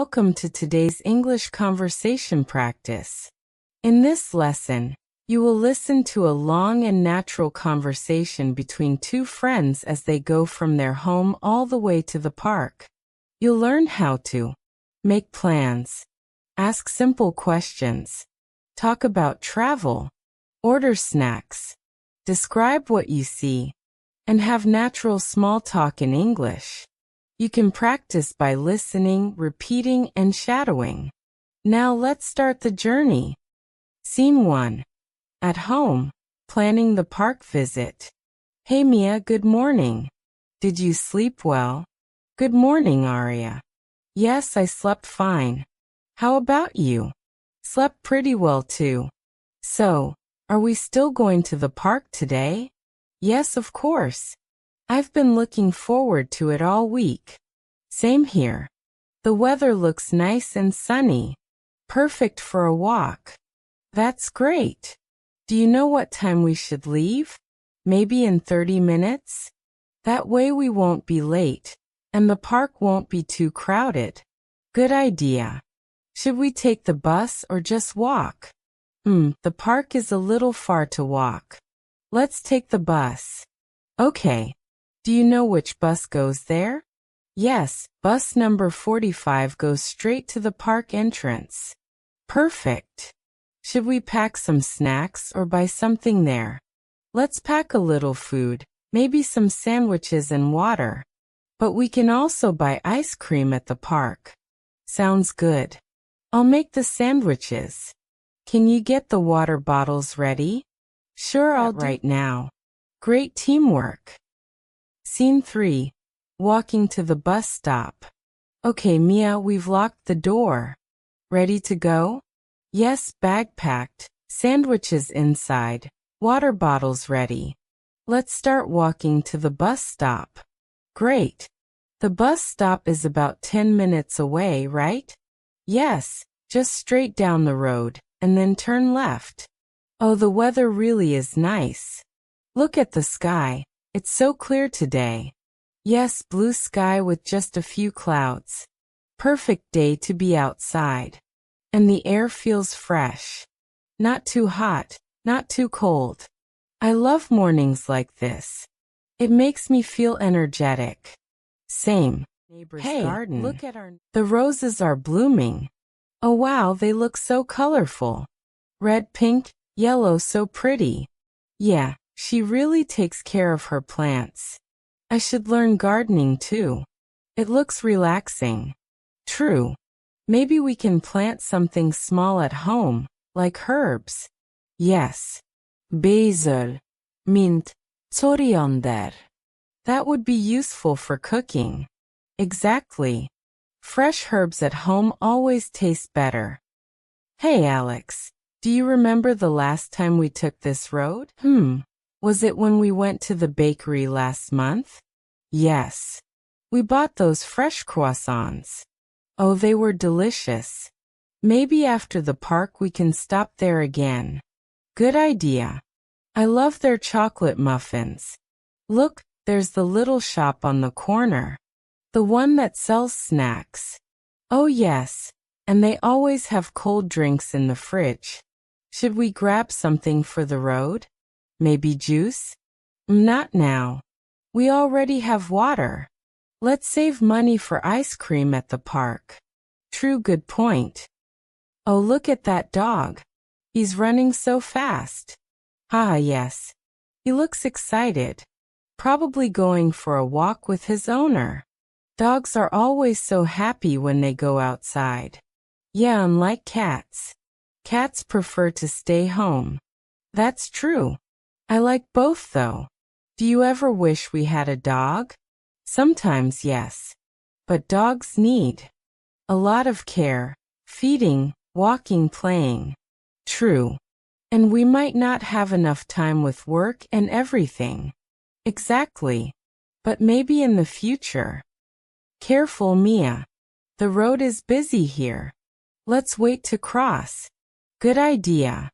welcome to today's English conversation practice. In this lesson, you will listen to a long and natural conversation between two friends as they go from their home all the way to the park. You'll learn how to make plans, ask simple questions, talk about travel, order snacks, describe what you see, and have natural small talk in English. You can practice by listening, repeating, and shadowing. Now let's start the journey. Scene 1. At home, planning the park visit. Hey Mia, good morning. Did you sleep well? Good morning, Aria. Yes, I slept fine. How about you? Slept pretty well too. So, are we still going to the park today? Yes, of course. I've been looking forward to it all week. Same here. The weather looks nice and sunny. Perfect for a walk. That's great. Do you know what time we should leave? Maybe in 30 minutes? That way we won't be late, and the park won't be too crowded. Good idea. Should we take the bus or just walk? The park is a little far to walk. Let's take the bus. Okay. Do you know which bus goes there? Yes, bus number 45 goes straight to the park entrance. Perfect. Should we pack some snacks or buy something there? Let's pack a little food, maybe some sandwiches and water. But we can also buy ice cream at the park. Sounds good. I'll make the sandwiches. Can you get the water bottles ready? Sure, I'll do right now. Great teamwork. Scene 3. Walking to the bus stop. Okay, Mia, we've locked the door. Ready to go? Yes, bag packed, sandwiches inside, water bottles ready. Let's start walking to the bus stop. Great. The bus stop is about 10 minutes away, right? Yes, just straight down the road, and then turn left. Oh, the weather really is nice. Look at the sky. It's so clear today. Yes, blue sky with just a few clouds. Perfect day to be outside. And the air feels fresh. Not too hot, not too cold. I love mornings like this. It makes me feel energetic. Same. Neighbor's garden. Look at the roses are blooming. Oh wow, they look so colorful. Red, pink, yellow, so pretty. Yeah, she really takes care of her plants. I should learn gardening too. It looks relaxing. True. Maybe we can plant something small at home, like herbs. Yes. Basil, mint, coriander. That would be useful for cooking. Exactly. Fresh herbs at home always taste better. Hey Alex, do you remember the last time we took this road? Was it when we went to the bakery last month? Yes. We bought those fresh croissants. Oh, they were delicious. Maybe after the park we can stop there again. Good idea. I love their chocolate muffins. Look, there's the little shop on the corner. The one that sells snacks. Oh yes, and they always have cold drinks in the fridge. Should we grab something for the road? Maybe juice? Not now. We already have water. Let's save money for ice cream at the park. True, good point. Oh, look at that dog. He's running so fast. Ah, yes. He looks excited. Probably going for a walk with his owner. Dogs are always so happy when they go outside. Yeah, unlike cats. Cats prefer to stay home. That's true. I like both though. Do you ever wish we had a dog? Sometimes yes. But dogs need a lot of care, feeding, walking, playing. True. And we might not have enough time with work and everything. Exactly. But maybe in the future. Careful, Mia. The road is busy here. Let's wait to cross. Good idea.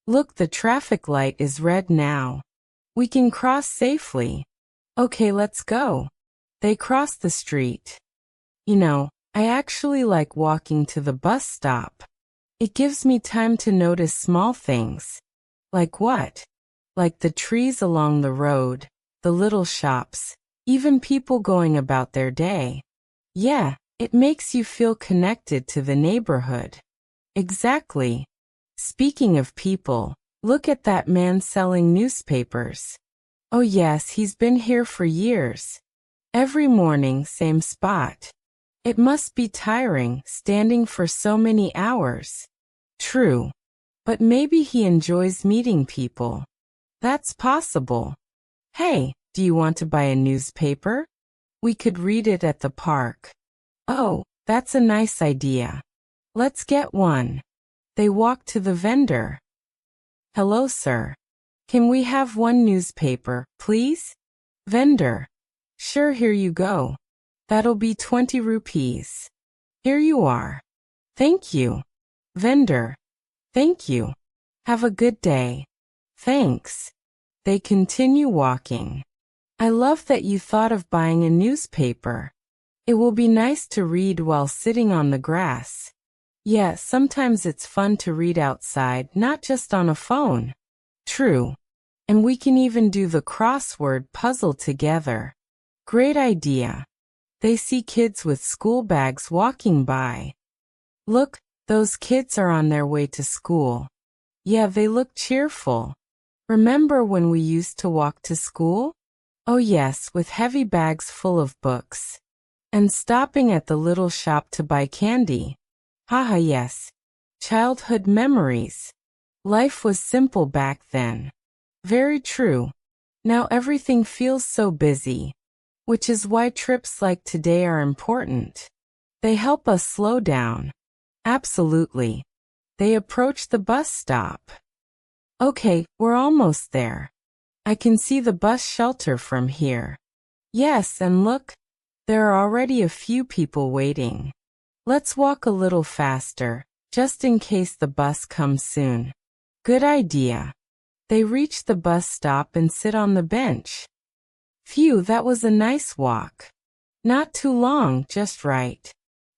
Look, the traffic light is red now. We can cross safely. Okay, let's go. They cross the street. You know, I actually like walking to the bus stop. It gives me time to notice small things. Like what? Like the trees along the road, the little shops, even people going about their day. Yeah, it makes you feel connected to the neighborhood. Exactly. Speaking of people, look at that man selling newspapers. Oh yes, he's been here for years. Every morning, same spot. It must be tiring, standing for so many hours. True. But maybe he enjoys meeting people. That's possible. Hey, do you want to buy a newspaper? We could read it at the park. Oh, that's a nice idea. Let's get one. They walk to the vendor. Hello, sir. Can we have one newspaper, please? Vendor. Sure, here you go. That'll be 20 rupees. Here you are. Thank you. Vendor. Thank you. Have a good day. Thanks. They continue walking. I love that you thought of buying a newspaper. It will be nice to read while sitting on the grass. Yeah, sometimes it's fun to read outside, not just on a phone. True. And we can even do the crossword puzzle together. Great idea. They see kids with school bags walking by. Look, those kids are on their way to school. Yeah, they look cheerful. Remember when we used to walk to school? Oh yes, with heavy bags full of books. And stopping at the little shop to buy candy. Haha, yes. Childhood memories. Life was simple back then. Very true. Now everything feels so busy. Which is why trips like today are important. They help us slow down. Absolutely. They approach the bus stop. Okay, we're almost there. I can see the bus shelter from here. Yes, and look, there are already a few people waiting. Let's walk a little faster, just in case the bus comes soon. Good idea. They reach the bus stop and sit on the bench. Phew, that was a nice walk. Not too long, just right.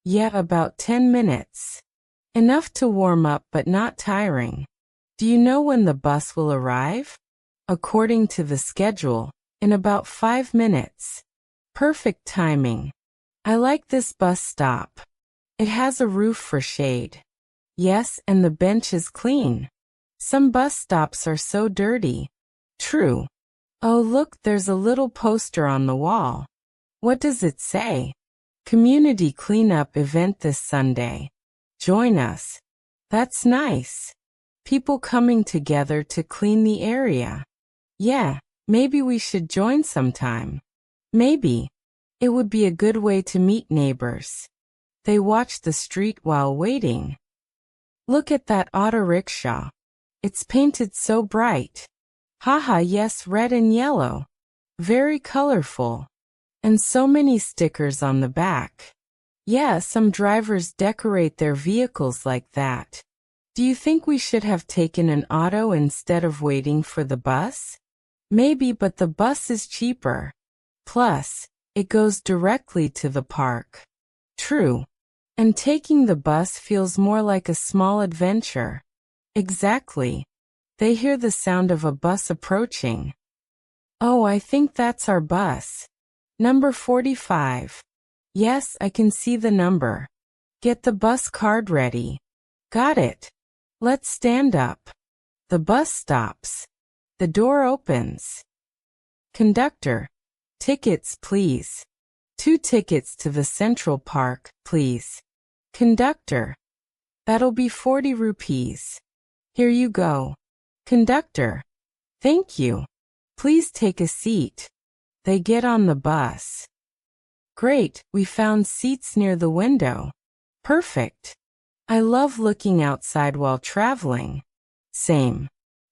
Yeah, about 10 minutes. Enough to warm up but not tiring. Do you know when the bus will arrive? According to the schedule, in about 5 minutes. Perfect timing. I like this bus stop. It has a roof for shade. Yes, and the bench is clean. Some bus stops are so dirty. True. Oh, look, there's a little poster on the wall. What does it say? Community cleanup event this Sunday. Join us. That's nice. People coming together to clean the area. Yeah, maybe we should join sometime. Maybe. It would be a good way to meet neighbors. They watch the street while waiting. Look at that auto rickshaw. It's painted so bright. Haha, yes, red and yellow. Very colorful. And so many stickers on the back. Yeah, some drivers decorate their vehicles like that. Do you think we should have taken an auto instead of waiting for the bus? Maybe, but the bus is cheaper. Plus, it goes directly to the park. True. And taking the bus feels more like a small adventure. Exactly. They hear the sound of a bus approaching. Oh, I think that's our bus. Number 45. Yes, I can see the number. Get the bus card ready. Got it. Let's stand up. The bus stops. The door opens. Conductor. Tickets, please. 2 tickets to the Central Park, please. Conductor. That'll be 40 rupees. Here you go. Conductor. Thank you. Please take a seat. They get on the bus. Great, we found seats near the window. Perfect. I love looking outside while traveling. Same.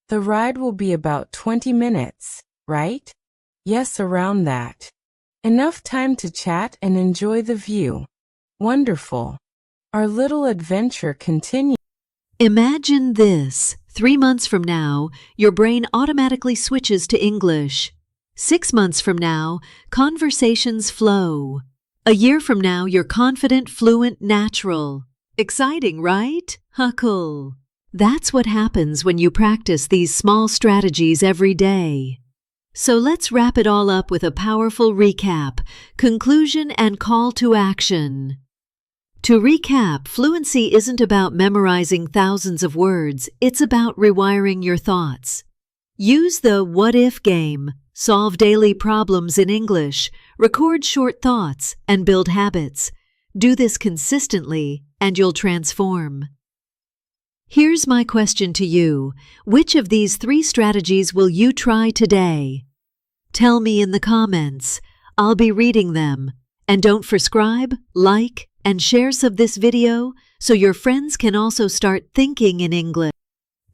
The ride will be about 20 minutes, right? Yes, around that. Enough time to chat and enjoy the view. Wonderful. Our little adventure continues. Imagine this. 3 months from now, your brain automatically switches to English. 6 months from now, conversations flow. A year from now, you're confident, fluent, natural. Exciting, right? Huckle. That's what happens when you practice these small strategies every day. So let's wrap it all up with a powerful recap, conclusion, and call to action. To recap, fluency isn't about memorizing thousands of words, it's about rewiring your thoughts. Use the what-if game, solve daily problems in English, record short thoughts, and build habits. Do this consistently, and you'll transform. Here's my question to you. Which of these 3 strategies will you try today? Tell me in the comments. I'll be reading them. And don't subscribe, like, and share this video so your friends can also start thinking in English.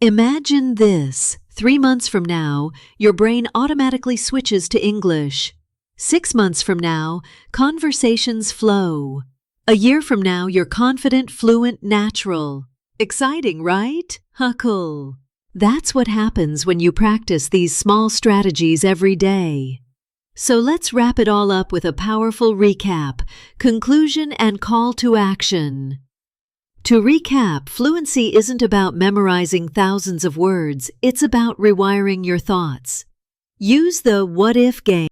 Imagine this. 3 months from now, your brain automatically switches to English. 6 months from now, conversations flow. A year from now, you're confident, fluent, natural. Exciting, right? Huckle. That's what happens when you practice these small strategies every day. So let's wrap it all up with a powerful recap, conclusion, and call to action. To recap, fluency isn't about memorizing thousands of words, it's about rewiring your thoughts. Use the what-if game.